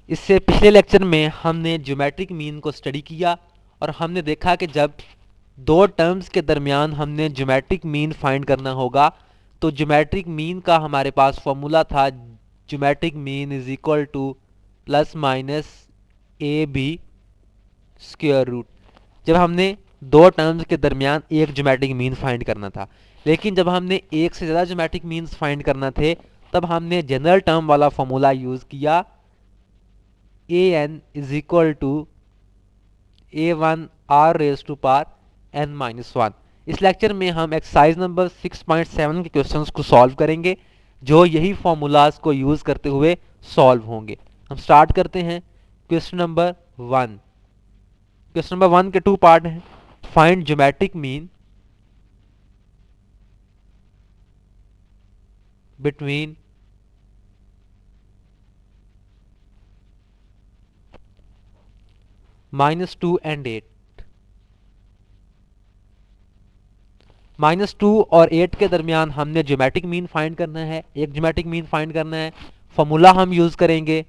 इससे पिछले लेक्चर में हमने ज्योमेट्रिक मीन को स्टडी किया और हमने देखा कि जब दो टर्म्स के दरमियान हमने ज्योमेट्रिक मीन फाइंड करना होगा तो ज्योमेट्रिक मीन का हमारे पास फॉर्मूला था geometric mean is equal to plus minus A B square root. जब हमने दो टर्म्स के दरमियान एक ज्योमेट्रिक मीन फाइंड करना था, लेकिन जब हमने एक से ज़्यादा ज्योमेट्रिक मीन्स फाइंड करना थे तब हमने जनरल टर्म वाला फॉर्मूला यूज़ किया a n is equal to a one r raise to power n minus one. इस लेक्चर में हम एक्सरसाइज नंबर 6.7 के क्वेश्चंस को सॉल्व करेंगे जो यही फॉर्मूलाज को यूज़ करते हुए सॉल्व होंगे। हम स्टार्ट करते हैं क्वेश्चन नंबर 1। क्वेश्चन नंबर 1 के 2 पार्ट हैं। Find geometric mean between -2 and 8। -2 और 8 के दरमियान हमने ज्योमेट्रिक मीन फाइंड करना है, एक ज्योमेट्रिक मीन फाइंड करना है। फॉर्मूला हम यूज करेंगे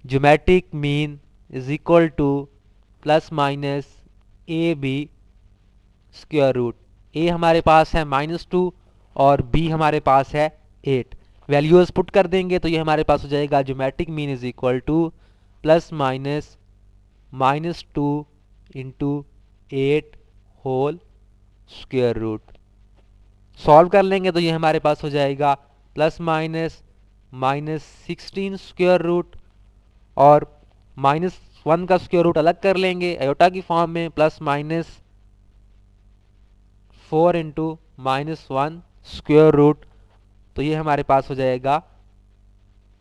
geometric mean is equal to plus minus A B square root. A हमारे पास है -2 और बी हमारे पास है 8। वैल्यूज पुट कर देंगे तो ये हमारे पास हो जाएगा geometric mean is equal to plus minus -2 into 8 whole square root. Solve कर लेंगे तो ये हमारे पास हो जाएगा प्लस माइनस -16 स्क्वायर रूट और -1 का स्क्वायर रूट अलग कर लेंगे आयोटा की फॉर्म में, plus minus 4 into -1 square root. तो ये हमारे पास हो जाएगा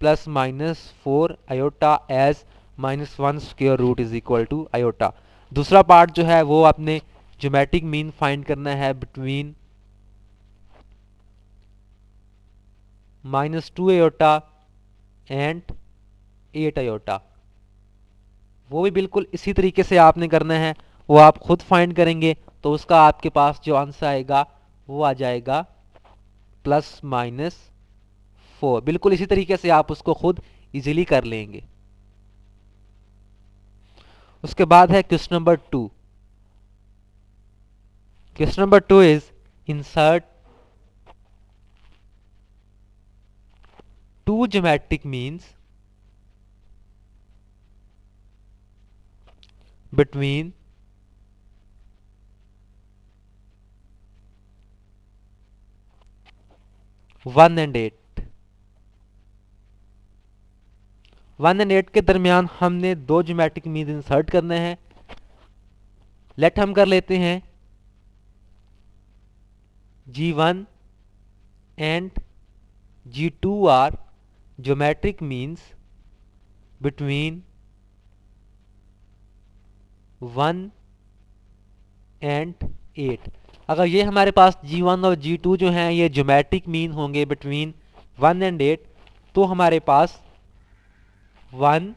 plus -4 iota as -1 square root is equal to iota. दूसरा पार्ट जो है वो आपने ज्योमेट्रिक मीन फाइंड करना है बिटवीन -2 आयोटा एंड 8 आयोटा। वो भी बिल्कुल इसी तरीके से आपने करना है, वो आप खुद फाइंड करेंगे तो उसका आपके पास जो आंसर आएगा वो आ जाएगा +-4। बिल्कुल इसी तरीके से आप उसको खुद इजीली कर लेंगे। उसके बाद है question number 2। Question number 2 is insert two geometric means between one and 8। 1 and 8 के दरमियान हमने दो ज्योमेट्रिक मीन इंसर्ट करने हैं। लेट हम कर लेते हैं G1 and G2 are geometric means between 1 and 8। अगर ये हमारे पास G1 और G2 जो हैं ये ज्योमेट्रिक मीन होंगे बिटवीन 1 एंड 8 तो हमारे पास 1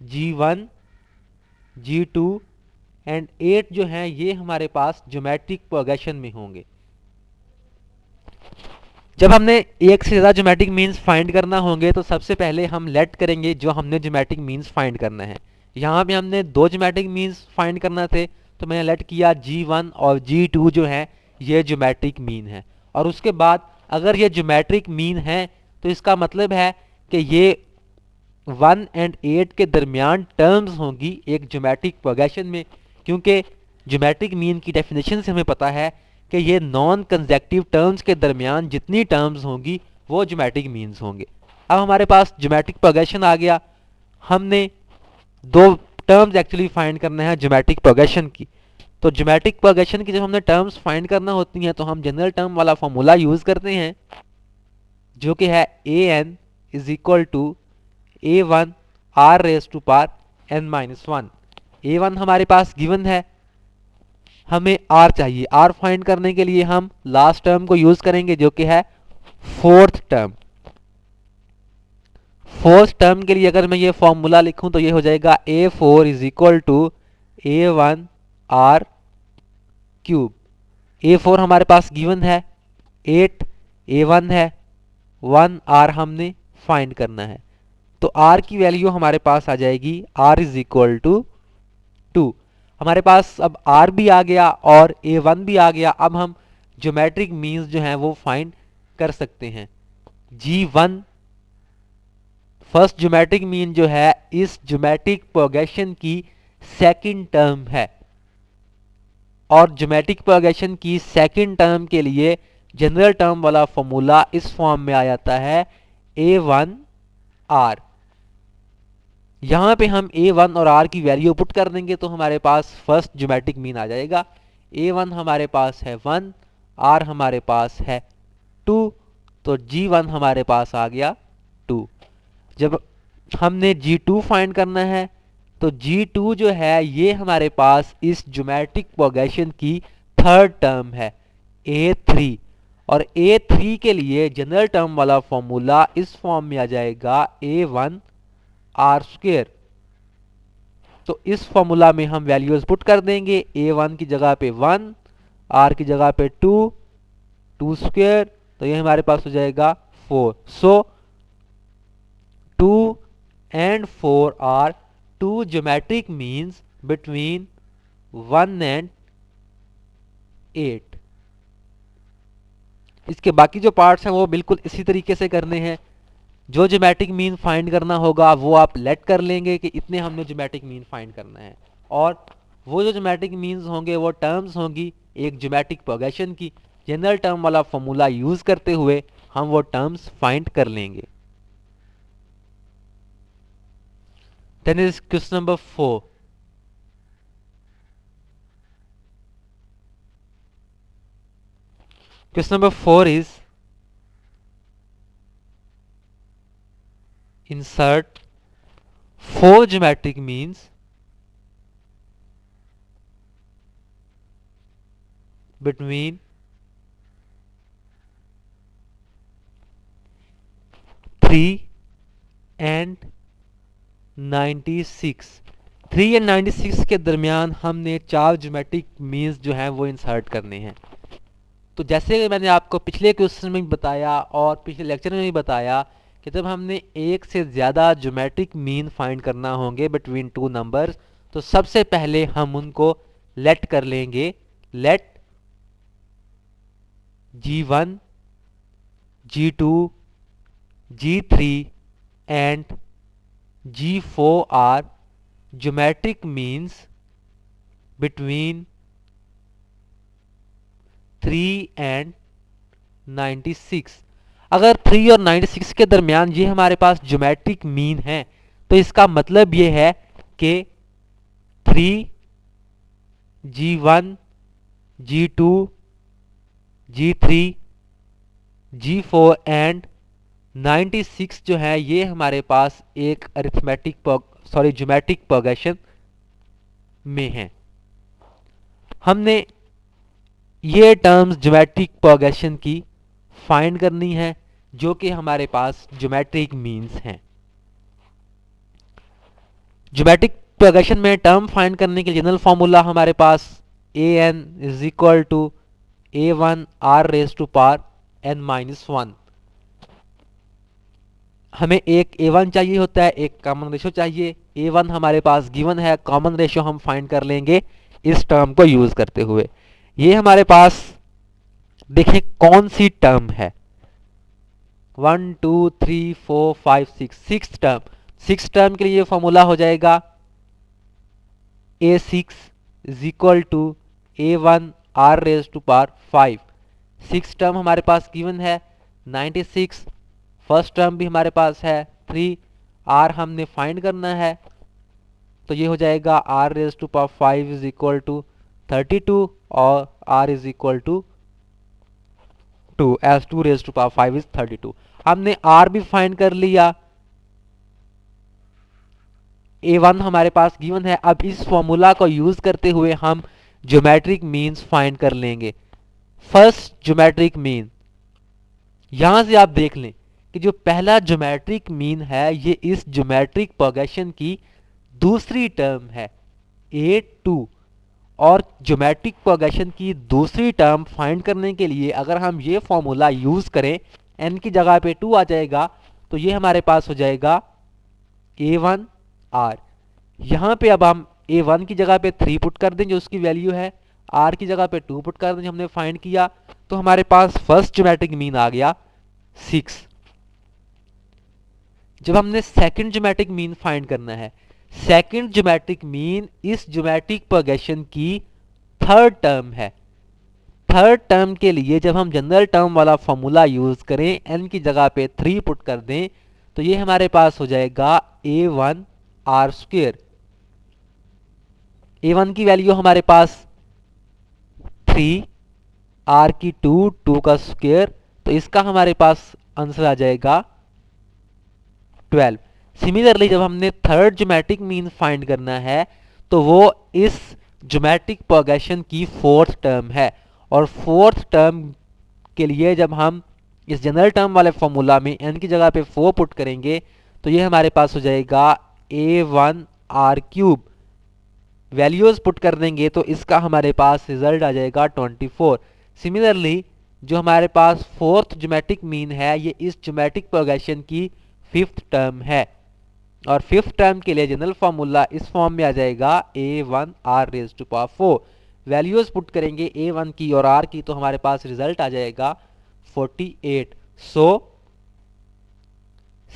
G1 G2 एंड 8 जो हैं ये हमारे पास ज्योमेट्रिक प्रोग्रेशन में होंगे। जब हमने एक से ज़्यादा ज्योमेट्रिक मीन्स फाइंड करना होंगे तो सबसे पहले हम लेट करेंगे जो हमने ज्योमेट्रिक मीन्स फाइंड करना है। यहाँ पे हमने दो ज्योमेट्रिक मीन्स फाइंड करना थे तो मैंने लेट किया G1 और G2 जो है ये ज्योमेट्रिक मीन है। और उसके बाद अगर ये ज्योमेट्रिक मीन है तो इसका मतलब है कि ये 1 एंड 8 के दरमियान टर्म्स होंगी एक ज्योमेट्रिक प्रोग्रेशन में, क्योंकि ज्योमेट्रिक मीन की डेफिनेशन से हमें पता है कि ये नॉन कंसेक्टिव टर्म्स के दरमियान जितनी टर्म्स होंगी वो ज्योमेट्रिक मीन्स होंगे। अब हमारे पास ज्योमेट्रिक प्रोग्रेशन आ गया। हमने दो टर्म्स एक्चुअली फाइंड करना है ज्योमेट्रिक प्रोग्रेशन की। तो ज्योमेट्रिक प्रोग्रेशन की जब हमने टर्म्स फाइंड करना होती हैं तो हम जनरल टर्म वाला फॉर्मूला यूज करते हैं जो कि है an is equal to a1 r raise to power n-1। a1 हमारे पास गिवन है, हमें r चाहिए। r फाइंड करने के लिए हम लास्ट टर्म को यूज करेंगे जो कि है फोर्थ टर्म। फोर्थ टर्म के लिए अगर मैं ये फॉर्मूला लिखूं तो ये हो जाएगा a4 is equal to a1 r cube. a4 हमारे पास गिवन है, 8 a1 है, 1 r हमने फाइंड करना है। तो r की वैल्यू हमारे पास आ जाएगी r इज इक्वल टू 2। हमारे पास अब r भी आ गया और a1 भी आ गया। अब हम ज्योमेट्रिक मीन्स जो है वो फाइंड कर सकते हैं। g1 फर्स्ट ज्योमेट्रिक मीन जो है इस ज्योमेट्रिक प्रोग्रेशन की सेकंड टर्म है, और ज्योमेट्रिक प्रोग्रेशन की सेकंड टर्म के लिए जनरल टर्म वाला फॉर्मूला इस फॉर्म में आ जाता है a1r। यहां पे हम a1 और r की वैल्यू पुट कर देंगे तो हमारे पास फर्स्ट ज्योमेट्रिक मीन आ जाएगा। a1 हमारे पास है 1, r हमारे पास है 2, तो g1 हमारे पास आ गया 2। जब हमने g2 फाइंड करना है तो g2 जो है ये हमारे पास इस ज्योमेट्रिक प्रोग्रेशन की थर्ड टर्म है a3, और a3 के लिए जनरल टर्म वाला फॉर्मूला इस फॉर्म में आ जाएगा a1 r स्क्वायर। तो इस फॉर्मूला में हम वैल्यूज पुट कर देंगे, a1 की जगह पे 1, r की जगह पे 2, 2 स्क्वायर, तो ये हमारे पास हो जाएगा 4। सो 2 and 4 are two geometric means between 1 and 8। इसके बाकी जो पार्ट्स हैं वो बिल्कुल इसी तरीके से करने हैं। जो ज्योमेट्रिक मीन फाइंड करना होगा वो आप लेट कर लेंगे कि इतने हमने ज्योमेट्रिक मीन फाइंड करना है, और वो जो ज्योमेट्रिक मीन्स होंगे वो टर्म्स होंगी एक ज्योमेट्रिक प्रोग्रेशन की। जनरल टर्म वाला फॉर्मूला यूज करते हुए हम वो टर्म्स फाइंड कर लेंगे। Then is question number 4. Question number 4 is insert 4 geometric means between 3 and 96। 3 and 96 के दरमियान हमने 4 ज्योमेट्रिक मीन्स जो हैं वो इंसर्ट करने हैं। तो जैसे मैंने आपको पिछले क्वेश्चन में बताया और पिछले लेक्चर में भी बताया कि जब हमने एक से ज़्यादा ज्योमेट्रिक मीन फाइंड करना होंगे बिटवीन टू नंबर्स, तो सबसे पहले हम उनको लेट कर लेंगे। Let g1, g2, g3 and g4 are geometric means between 3 and 96। अगर 3 और 96 के दरमियान ये हमारे पास ज्योमेट्रिक मीन है तो इसका मतलब ये है कि 3, g1, g2, g3, g4 and 96 जो है ये हमारे पास एक ज्योमेट्रिक प्रोग्रेशन में है। हमने ये टर्म्स ज्योमेट्रिक प्रोग्रेशन की फाइंड करनी है जो कि हमारे पास ज्योमेट्रिक मीन्स हैं। ज्योमेट्रिक प्रोग्रेशन में टर्म फाइंड करने के जनरल फॉर्मूला हमारे पास an is equal to a1 r raise to power n-1। हमें एक a1 चाहिए होता है, एक कॉमन रेशो चाहिए। a1 हमारे पास गिवन है, कॉमन रेशो हम फाइंड कर लेंगे इस टर्म को यूज करते हुए। ये हमारे पास देखें कौन सी टर्म है, 1 2 3 4 5 6, सिक्स टर्म। सिक्स टर्म के लिए फॉर्मूला हो जाएगा a6 is equal to a1 r raise to power 5। Six term हमारे पास गिवन है 96, फर्स्ट टर्म भी हमारे पास है 3, r हमने फाइंड करना है तो ये हो जाएगा r raise to power 5 is equal to 32 और r is equal to 2 as 2 raise to power 5 is 32। हमने r भी फाइंड कर लिया, a1 हमारे पास गिवन है। अब इस फॉर्मूला को यूज करते हुए हम ज्योमेट्रिक मीन्स फाइंड कर लेंगे। फर्स्ट ज्योमेट्रिक मीन, यहां से आप देख लें कि जो पहला ज्योमेट्रिक मीन है ये इस ज्योमेट्रिक प्रोग्रेशन की दूसरी टर्म है a2, और ज्योमेट्रिक प्रोग्रेशन की दूसरी टर्म फाइंड करने के लिए अगर हम ये फॉर्मूला यूज करें n की जगह पे 2 आ जाएगा तो ये हमारे पास हो जाएगा A1 R। यहाँ पे अब हम A1 की जगह पे 3 पुट कर दें जो उसकी वैल्यू है, R की जगह पे 2 पुट कर दें जो हमने फाइंड किया, तो हमारे पास फर्स्ट ज्योमेट्रिक मीन आ गया 6। जब हमने सेकंड ज्योमेट्रिक मीन फाइंड करना है, सेकंड ज्योमेट्रिक मीन इस ज्योमेट्रिक प्रोग्रेशन की थर्ड टर्म है। थर्ड टर्म के लिए जब हम जनरल टर्म वाला फॉर्मूला यूज करें, n की जगह पे 3 पुट कर दें, तो ये हमारे पास हो जाएगा A1 R स्क्वेयर। A1 की वैल्यू हमारे पास 3, R की 2, 2 का स्क्वेयर, तो इसका हमारे पास आंसर आ जाएगा 12। सिमिलरली जब हमने थर्ड ज्योमेट्रिक मीन फाइंड करना है, तो वो इस ज्योमेट्रिक प्रोग्रेशन की फोर्थ टर्म है, और फोर्थ टर्म के लिए जब हम इस जनरल टर्म वाले फॉर्मूला में n की जगह पे 4 पुट करेंगे, तो ये हमारे पास हो जाएगा A1 R cube. Values put कर देंगे तो इसका हमारे पास रिजल्ट आ जाएगा 24। सिमिलरली जो हमारे पास फोर्थ ज्योमेट्रिक मीन है, ये इस ज्योमेट्रिक प्रोग्रेशन की फिफ्थ टर्म है, और फिफ्थ टर्म के लिए जनरल फॉर्मूला इस फॉर्म में आ जाएगा A1 R raise to power 4। Values put करेंगे A1 की और R की, तो हमारे पास रिजल्ट आ जाएगा 48। सो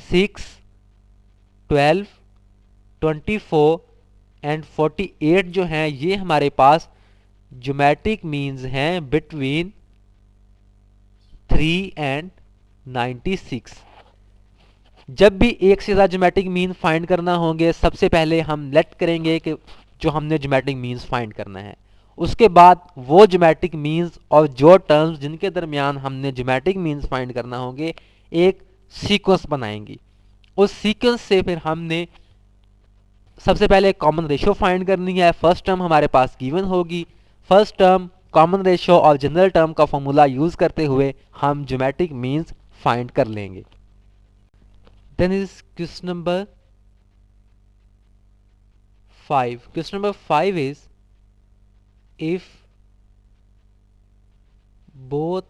6, 12, 24 एंड 48 जो हैं, ये हमारे पास ज्योमेट्रिक मीन्स हैं बिटवीन 3 एंड 96। जब भी एक से ज़्यादा ज्योमेट्रिक मीन फाइंड करना होंगे, सबसे पहले हम लेट करेंगे कि जो हमने ज्योमेट्रिक मीन्स फाइंड करना है, उसके बाद वो ज्योमेट्रिक मीन्स और जो टर्म्स जिनके दरमियान हमने ज्योमेट्रिक मीन्स फाइंड करना होंगे, एक सीक्वेंस बनाएंगी। उस सीक्वेंस से फिर हमने सबसे पहले कॉमन रेशियो फाइंड करनी है। फर्स्ट टर्म हमारे पास गिवन होगी, फर्स्ट टर्म, कॉमन रेशियो और जनरल टर्म का फॉर्मूला यूज करते हुए हम ज्योमेट्रिक मीन्स फाइंड कर लेंगे। Then is question number 5. Question number 5 is, if both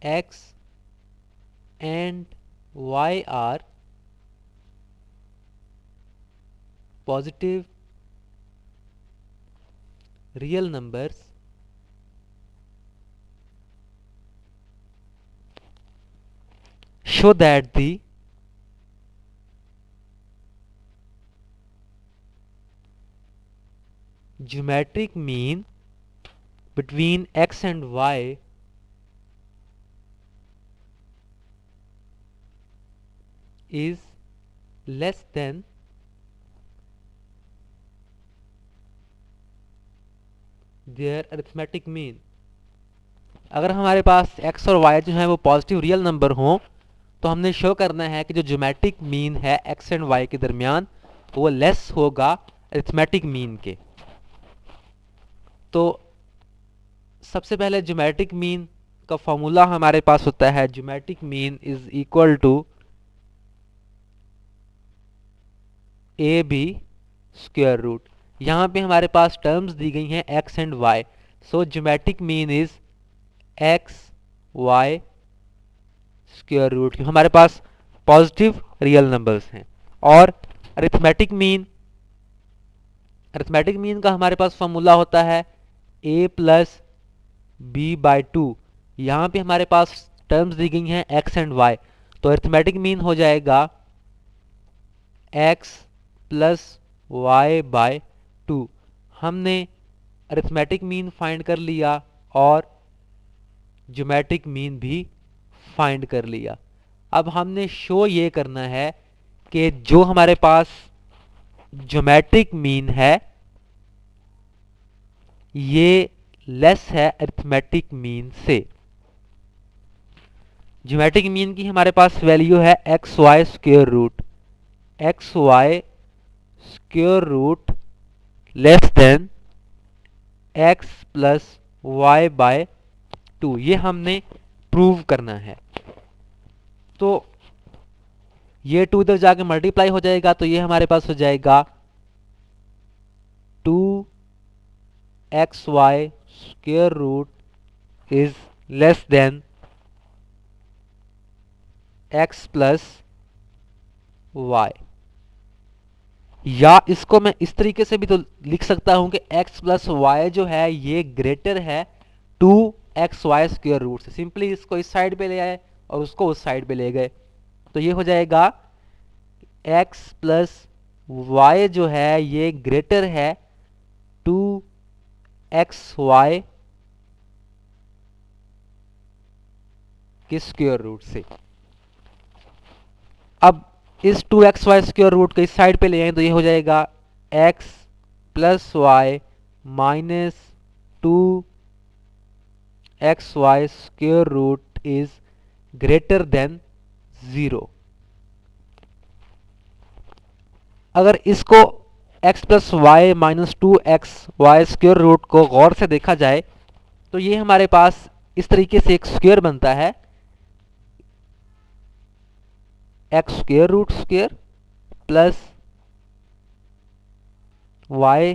x and y are positive real numbers, show that the geometric mean between x and y is less than their arithmetic mean। अगर हमारे पास x और y जो है वो positive real number हों, तो हमने show करना है कि जो ज्योमेट्रिक मीन है x एंड y के दरमियान, वो लेस होगा अरिथमेटिक मीन के। तो सबसे पहले ज्योमेट्रिक मीन का फॉर्मूला हमारे पास होता है, geometric mean is equal to a B square root. यहाँ पे हमारे पास टर्म्स दी गई हैं x and y, so geometric mean is x y square root. हमारे पास पॉजिटिव रियल नंबर्स हैं। और अरिथमेटिक मीन का हमारे पास फॉर्मूला होता है a प्लस बी बाई 2। यहाँ पे हमारे पास टर्म्स दी गई हैं x एंड y, तो अरिथमेटिक मीन हो जाएगा x प्लस वाई बाय 2। हमने अरिथमेटिक मीन फाइंड कर लिया और ज्योमेट्रिक मीन भी फाइंड कर लिया। अब हमने शो ये करना है कि जो हमारे पास ज्योमेट्रिक मीन है ये लेस है अरिथमेटिक मीन से। ज्योमेट्रिक मीन की हमारे पास वैल्यू है x y square root, x y square root less than x plus y by 2। ये हमने प्रूव करना है। तो ये 2 इधर जाके मल्टीप्लाई हो जाएगा, तो ये हमारे पास हो जाएगा 2xy square root is less than x plus y. या इसको मैं इस तरीके से भी तो लिख सकता हूं कि x प्लस वाई जो है ये ग्रेटर है two x y square root से। सिंपली इसको इस साइड पे ले आए और उसको उस साइड पे ले गए, तो ये हो जाएगा x प्लस वाई जो है ये ग्रेटर है टू एक्स वाई के स्क्वायर रूट से। अब इस two x y square root को इस साइड पे ले आए तो ये हो जाएगा x plus y minus two x y square root is greater than 0। अगर इसको x plus y minus two x y square root को गौर से देखा जाए तो ये हमारे पास इस तरीके से एक स्क्वायर बनता है, x square root square plus y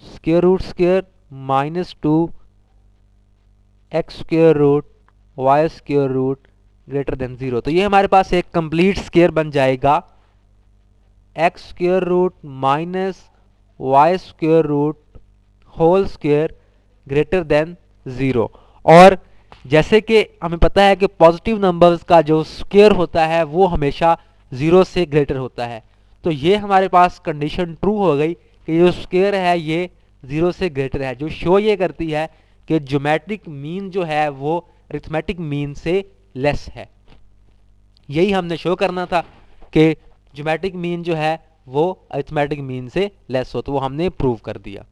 square root square minus two x square root y square root greater than 0। तो ये हमारे पास एक कंप्लीट स्क्वायर बन जाएगा, x square root minus y square root whole square greater than 0। और जैसे कि हमें पता है कि पॉजिटिव नंबर्स का जो स्क्वायर होता है वो हमेशा 0 से ग्रेटर होता है, तो ये हमारे पास कंडीशन ट्रू हो गई कि जो स्क्वायर है ये 0 से ग्रेटर है, जो शो ये करती है कि ज्योमेट्रिक मीन जो है वो अरिथमेटिक मीन से लेस है। यही हमने शो करना था कि ज्योमेट्रिक मीन जो है वो अरिथमेटिक मीन से लेस हो, तो वो हमने प्रूव कर दिया।